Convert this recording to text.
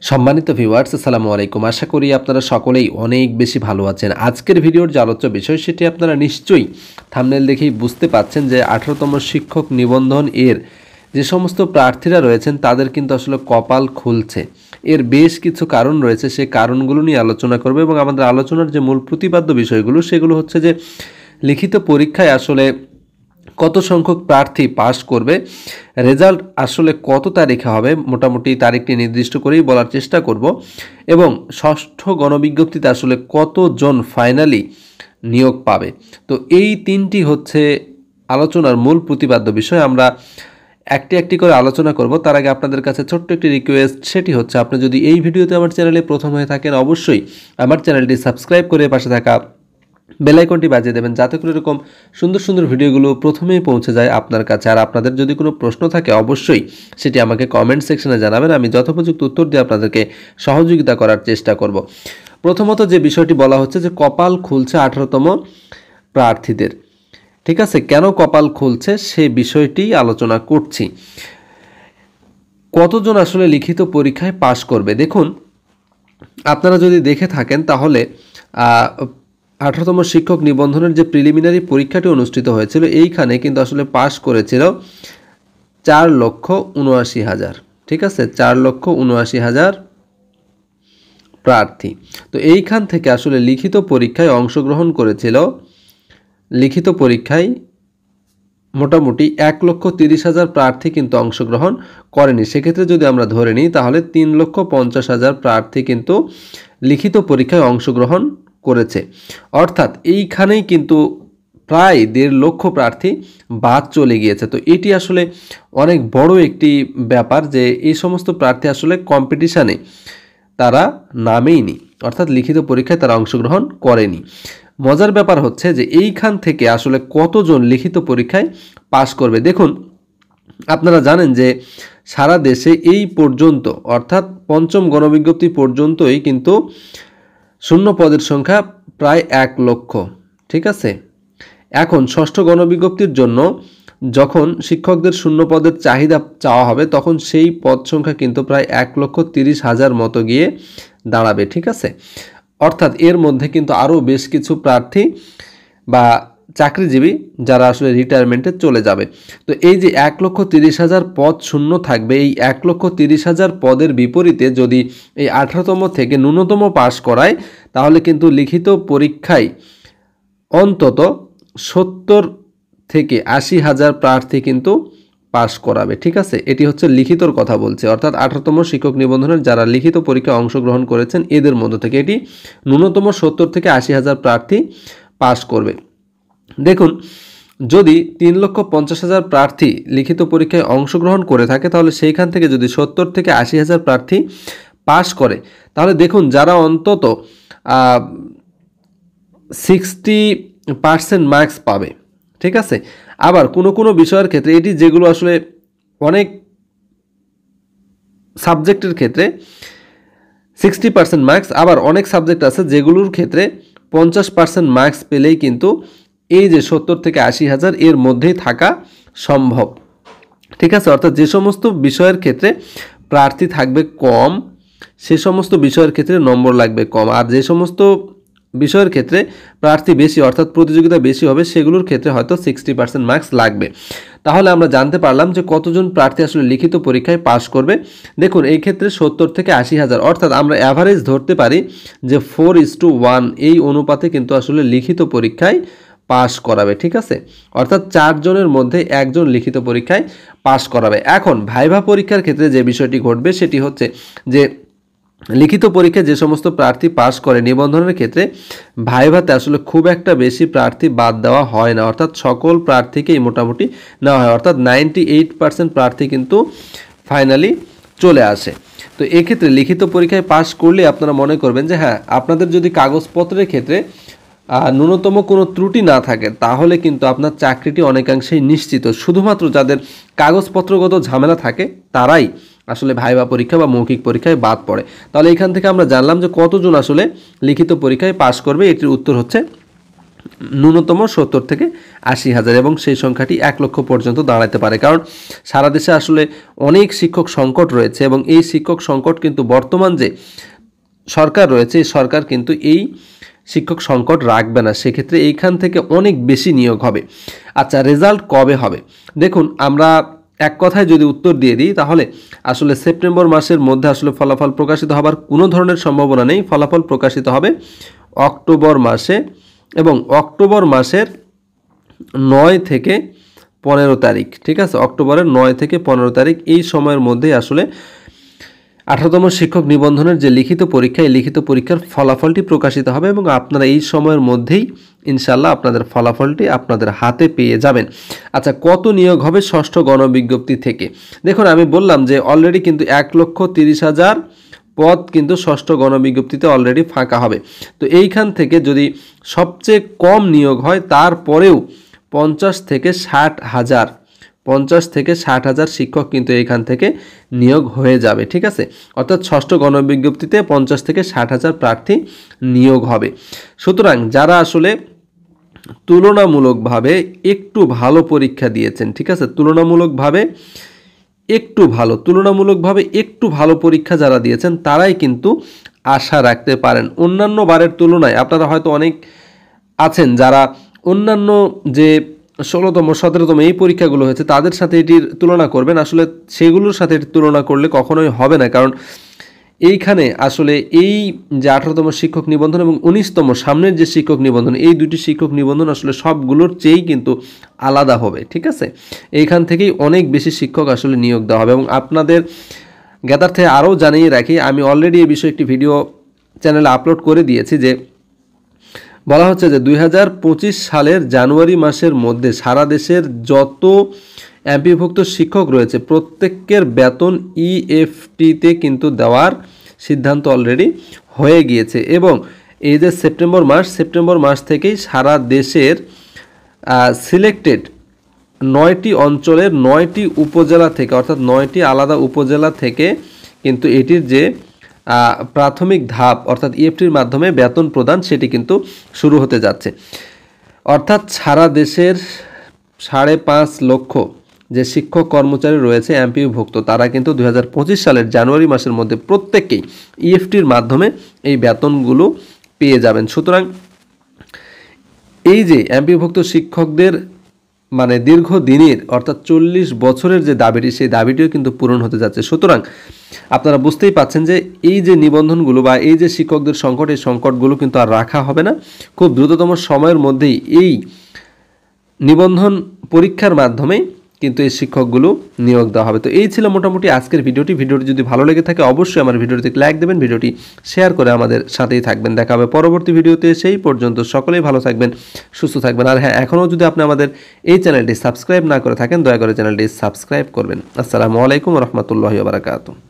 সম্মানিত ভিউয়ার্স, আসসালামু আলাইকুম। আশা করি আপনারা সকলেই অনেক বেশি ভালো আছেন। আজকের ভিডিওর যে আলোচ্য বিষয় সেটি আপনারা নিশ্চয়ই থাম্বনেল দেখেই বুঝতে পাচ্ছেন যে 18তম শিক্ষক নিবন্ধন এর যে সমস্ত প্রার্থীরা রয়েছেন তাদের কিন্তু আসলে কপাল খুলছে। এর বেশ কিছু কারণ রয়েছে, সেই কারণগুলো নিয়ে আলোচনা করব এবং আমাদের আলোচনার যে মূল প্রতিপাদ্য বিষয়গুলো সেগুলো হচ্ছে যে লিখিত পরীক্ষায় আসলে কত সংখ্যক প্রার্থী পাস করবে, রেজাল্ট আসলে কত তারিখে হবে, মোটামুটি তারিখটি নির্দিষ্ট করেই বলার চেষ্টা করব এবং ষষ্ঠ গণবিজ্ঞপ্তিতে আসলে কতজন ফাইনালি নিয়োগ পাবে। তো এই তিনটি হচ্ছে আলোচনার মূল প্রতিপাদ্য বিষয়। আমরা একটি একটি করে আলোচনা করব। তার আগে আপনাদের কাছে ছোট্ট একটি রিকোয়েস্ট, সেটি হচ্ছে আপনি যদি এই ভিডিওতে আমার চ্যানেলে প্রথম হয়ে থাকেন অবশ্যই আমার চ্যানেলটি সাবস্ক্রাইব করে পাশে থাকা বেল আইকনটি বাজিয়ে দেবেন, যাতে করে এরকম সুন্দর সুন্দর ভিডিওগুলো প্রথমেই পৌঁছে যায় আপনার কাছে। আর আপনাদের যদি কোনো প্রশ্ন থাকে অবশ্যই সেটি আমাকে কমেন্ট সেকশনে জানাবেন, আমি যথোপযুক্ত উত্তর দিয়ে আপনাদেরকে সহযোগিতা করার চেষ্টা করব। প্রথমত যে বিষয়টি বলা হচ্ছে যে কপাল খুলছে 18তম প্রার্থীদের। ঠিক আছে, কেন কপাল খুলছে সে বিষয়টি আলোচনা করছি। কতজন আসলে লিখিত পরীক্ষায় পাশ করবে? দেখুন, আপনারা যদি দেখে থাকেন তাহলে 18তম শিক্ষক নিবন্ধনের যে প্রিলিমিনারি পরীক্ষাটি অনুষ্ঠিত হয়েছিল এইখানে কিন্তু আসলে পাশ করেছিল 4,79,000। ঠিক আছে, 4,79,000 প্রার্থী। তো এইখান থেকে আসলে লিখিত পরীক্ষায় অংশগ্রহণ করেছিল, লিখিত পরীক্ষায় মোটামুটি 1,30,000 প্রার্থী কিন্তু অংশগ্রহণ করেনি। সেক্ষেত্রে যদি আমরা ধরে নিই তাহলে 3,50,000 প্রার্থী কিন্তু লিখিত পরীক্ষায় অংশগ্রহণ করেছে। অর্থাৎ এইখানেই কিন্তু প্রায় 1.5 লক্ষ প্রার্থী বাদ চলে গিয়েছে। তো এটি আসলে অনেক বড় একটি ব্যাপার যে এই সমস্ত প্রার্থী আসলে কম্পিটিশানে তারা নামেইনি, অর্থাৎ লিখিত পরীক্ষায় তারা অংশগ্রহণ করেনি। মজার ব্যাপার হচ্ছে যে এইখান থেকে আসলে কতজন লিখিত পরীক্ষায় পাশ করবে। দেখুন, আপনারা জানেন যে সারা দেশে এই পর্যন্ত অর্থাৎ পঞ্চম গণবিজ্ঞপ্তি পর্যন্তই কিন্তু শূন্য পদের সংখ্যা প্রায় 1 লক্ষ। ঠিক আছে, এখন ষষ্ঠ গণবিজ্ঞপ্তির জন্য যখন শিক্ষকদের শূন্য পদের চাহিদা চাওয়া হবে তখন সেই পদ সংখ্যা কিন্তু প্রায় 1,30,000 মতো গিয়ে দাঁড়াবে। ঠিক আছে, অর্থাৎ এর মধ্যে কিন্তু আরও বেশ কিছু প্রার্থী বা চাকরিজীবী যারা আসলে রিটায়ারমেন্টে চলে যাবে। তো এই যে 1,30,000 পদ শূন্য থাকবে, এই 1,30,000 পদের বিপরীতে যদি এই 18তম থেকে ন্যূনতম পাশ করায় তাহলে কিন্তু লিখিত পরীক্ষায় অন্তত 70 থেকে 80,000 প্রার্থী কিন্তু পাশ করাবে। ঠিক আছে, এটি হচ্ছে লিখিতর কথা বলছে, অর্থাৎ 18তম শিক্ষক নিবন্ধনের যারা লিখিত পরীক্ষায় অংশগ্রহণ করেছেন এদের মধ্য থেকে এটি ন্যূনতম 70 থেকে 80,000 প্রার্থী পাশ করবে। দেখুন, যদি 3,50,000 প্রার্থী লিখিত পরীক্ষায় অংশগ্রহণ করে থাকে তাহলে সেইখান থেকে যদি 70 থেকে 80,000 প্রার্থী পাশ করে তাহলে দেখুন যারা অন্তত 60% মার্কস পাবে। ঠিক আছে, আবার কোনো কোনো বিষয়ের ক্ষেত্রে এটি যেগুলো আসলে অনেক সাবজেক্টের ক্ষেত্রে 60% মার্কস, আবার অনেক সাবজেক্ট আছে যেগুলোর ক্ষেত্রে 50% মার্কস পেলেই কিন্তু এই যে 70 থেকে 80,000 এর মধ্যেই থাকা সম্ভব। ঠিক আছে, অর্থাৎ যে সমস্ত বিষয়ের ক্ষেত্রে প্রার্থী থাকবে কম সে সমস্ত বিষয়ের ক্ষেত্রে নম্বর লাগবে কম, আর যে সমস্ত বিষয়ের ক্ষেত্রে প্রার্থী বেশি অর্থাৎ প্রতিযোগিতা বেশি হবে সেগুলোর ক্ষেত্রে হয়তো 60% মার্কস লাগবে। তাহলে আমরা জানতে পারলাম যে কতজন প্রার্থী আসলে লিখিত পরীক্ষায় পাশ করবে। দেখুন, এই ক্ষেত্রে 70 থেকে 80,000 অর্থাৎ আমরা অ্যাভারেজ ধরতে পারি যে 4:1 এই অনুপাতে কিন্তু আসলে লিখিত পরীক্ষায় পাশ করাবে। ঠিক আছে, অর্থাৎ 4 জনের মধ্যে একজন লিখিত পরীক্ষায় পাশ করাবে। এখন ভাইভা পরীক্ষার ক্ষেত্রে যে বিষয়টি ঘটবে সেটি হচ্ছে যে লিখিত পরীক্ষায় যে সমস্ত প্রার্থী পাশ করে নিবন্ধনের ক্ষেত্রে ভাইভাতে আসলে খুব একটা বেশি প্রার্থী বাদ দেওয়া হয় না, অর্থাৎ সকল প্রার্থীকেই মোটামুটি নেওয়া হয়, অর্থাৎ 98% প্রার্থী কিন্তু ফাইনালি চলে আসে। তো এক্ষেত্রে লিখিত পরীক্ষায় পাশ করলে আপনারা মনে করবেন যে হ্যাঁ, আপনাদের যদি কাগজপত্রের ক্ষেত্রে ন্যূনতম কোনো ত্রুটি না থাকে তাহলে কিন্তু আপনার চাকরিটি অনেকাংশেই নিশ্চিত। শুধুমাত্র যাদের কাগজপত্রগত ঝামেলা থাকে তারাই আসলে ভাইভা পরীক্ষা বা মৌখিক পরীক্ষায় বাদ পড়ে। তাহলে এখান থেকে আমরা জানলাম যে কতজন আসলে লিখিত পরীক্ষায় পাশ করবে, এটির উত্তর হচ্ছে ন্যূনতম 70 থেকে 80,000 এবং সেই সংখ্যাটি 1 লক্ষ পর্যন্ত দাঁড়াতে পারে। কারণ সারা দেশে আসলে অনেক শিক্ষক সংকট রয়েছে এবং এই শিক্ষক সংকট কিন্তু বর্তমান যে সরকার রয়েছে এই সরকার কিন্তু এই শিক্ষক সংকট রাখবে না, সেক্ষেত্রে এইখান থেকে অনেক বেশি নিয়োগ হবে। আচ্ছা, রেজাল্ট কবে হবে? দেখুন, আমরা এক কথায় যদি উত্তর দিয়ে দিই তাহলে আসলে সেপ্টেম্বর মাসের মধ্যে আসলে ফলাফল প্রকাশিত হবার কোনো ধরনের সম্ভাবনা নেই। ফলাফল প্রকাশিত হবে অক্টোবর মাসে এবং অক্টোবর মাসের 9 থেকে 15 তারিখ, ঠিক আছে, অক্টোবরের 9 থেকে 15 তারিখ এই সময়ের মধ্যেই আসলে 18তম শিক্ষক নিবন্ধনের যে লিখিত পরীক্ষা, এই লিখিত পরীক্ষার ফলাফলটি প্রকাশিত হবে এবং আপনারা এই সময়ের মধ্যেই ইনশাল্লাহ আপনাদের ফলাফলটি আপনাদের হাতে পেয়ে যাবেন। আচ্ছা, কত নিয়োগ হবে ষষ্ঠ গণবিজ্ঞপ্তি থেকে? দেখুন, আমি বললাম যে অলরেডি কিন্তু 1,30,000 পদ কিন্তু ষষ্ঠ গণবিজ্ঞপ্তিতে অলরেডি ফাঁকা হবে। তো এইখান থেকে যদি সবচেয়ে কম নিয়োগ হয় তারপরেও 50 থেকে 60,000 শিক্ষক কিন্তু এখান থেকে নিয়োগ হয়ে যাবে, ঠিক আছে। অর্থাৎ ষষ্ঠ গণবিজ্ঞপ্তিতে 50 থেকে 60,000 প্রার্থী নিয়োগ হবে। সুতরাং যারা আসলে তুলনামূলকভাবে একটু ভালো পরীক্ষা দিয়েছেন, ঠিক আছে, তুলনামূলকভাবে একটু ভালো পরীক্ষা যারা দিয়েছেন তারাই কিন্তু আশা রাখতে পারেন। অন্যান্য বারের তুলনায় আপনারা হয়তো অনেক আছেন যারা অন্যান্য যে 16তম 17তম এই পরীক্ষাগুলো হয়েছে তাদের সাথে এটির তুলনা করবেন, আসলে সেগুলোর সাথে এটির তুলনা করলে কখনোই হবে না। কারণ এইখানে আসলে এই যে 18তম শিক্ষক নিবন্ধন এবং 19তম সামনের যে শিক্ষক নিবন্ধন, এই দুটি শিক্ষক নিবন্ধন আসলে সবগুলোর চেয়েই কিন্তু আলাদা হবে, ঠিক আছে। এইখান থেকেই অনেক বেশি শিক্ষক আসলে নিয়োগ দেওয়া হবে। এবং আপনাদের জ্ঞাতার্থে আরও জানিয়ে রাখি, আমি অলরেডি এই বিষয়ে একটি ভিডিও চ্যানেলে আপলোড করে দিয়েছি, যে বলা হচ্ছে যে 2025 সালের জানুয়ারি মাসের মধ্যে সারা দেশের যত এমপিভুক্ত শিক্ষক রয়েছে প্রত্যেকের বেতন ইএফটিতে কিন্তু দেওয়ার সিদ্ধান্ত অলরেডি হয়ে গিয়েছে। এবং এই যে সেপ্টেম্বর মাস থেকেই সারা দেশের সিলেক্টেড 9টি অঞ্চলের 9টি উপজেলা থেকে, অর্থাৎ 9টি আলাদা উপজেলা থেকে কিন্তু এটির যে প্রাথমিক ধাপ অর্থাৎ ইএফটির মাধ্যমে বেতন প্রদান সেটি কিন্তু শুরু হতে যাচ্ছে। অর্থাৎ সারা দেশের 5.5 লক্ষ যে শিক্ষক কর্মচারী রয়েছে এমপিওভুক্ত তারা কিন্তু 2025 সালের জানুয়ারি মাসের মধ্যে প্রত্যেককেই ইএফটির মাধ্যমে এই বেতনগুলো পেয়ে যাবেন। সুতরাং এই যে এমপিওভুক্ত শিক্ষকদের মানে দীর্ঘদিনের অর্থাৎ 40 বছরের যে দাবিটি, সেই দাবিটিও কিন্তু পূরণ হতে যাচ্ছে। সুতরাং আপনারা বুঝতেই পাচ্ছেন যে এই যে নিবন্ধনগুলো বা এই যে শিক্ষকদের সংকট, এই সংকটগুলো কিন্তু আর রাখা হবে না। খুব দ্রুততম সময়ের মধ্যেই এই নিবন্ধন পরীক্ষার মাধ্যমে কিন্তু এই শিক্ষকগুলো নিয়োগ দেওয়া হবে। তো এই ছিল মোটামুটি আজকের ভিডিওটি যদি ভালো লেগে থাকে অবশ্যই আমার ভিডিওটিতে লাইক দেবেন, ভিডিওটি শেয়ার করে আমাদের সাথেই থাকবেন। দেখা হবে পরবর্তী ভিডিওতে, সেই পর্যন্ত সকলেই ভালো থাকবেন, সুস্থ থাকবেন। আর হ্যাঁ, এখনও যদি আপনি আমাদের এই চ্যানেলটি সাবস্ক্রাইব না করে থাকেন দয়া করে চ্যানেলটি সাবস্ক্রাইব করবেন। আসসালামু আলাইকুম ওয়া রাহমাতুল্লাহি ওয়া বারাকাতুহু।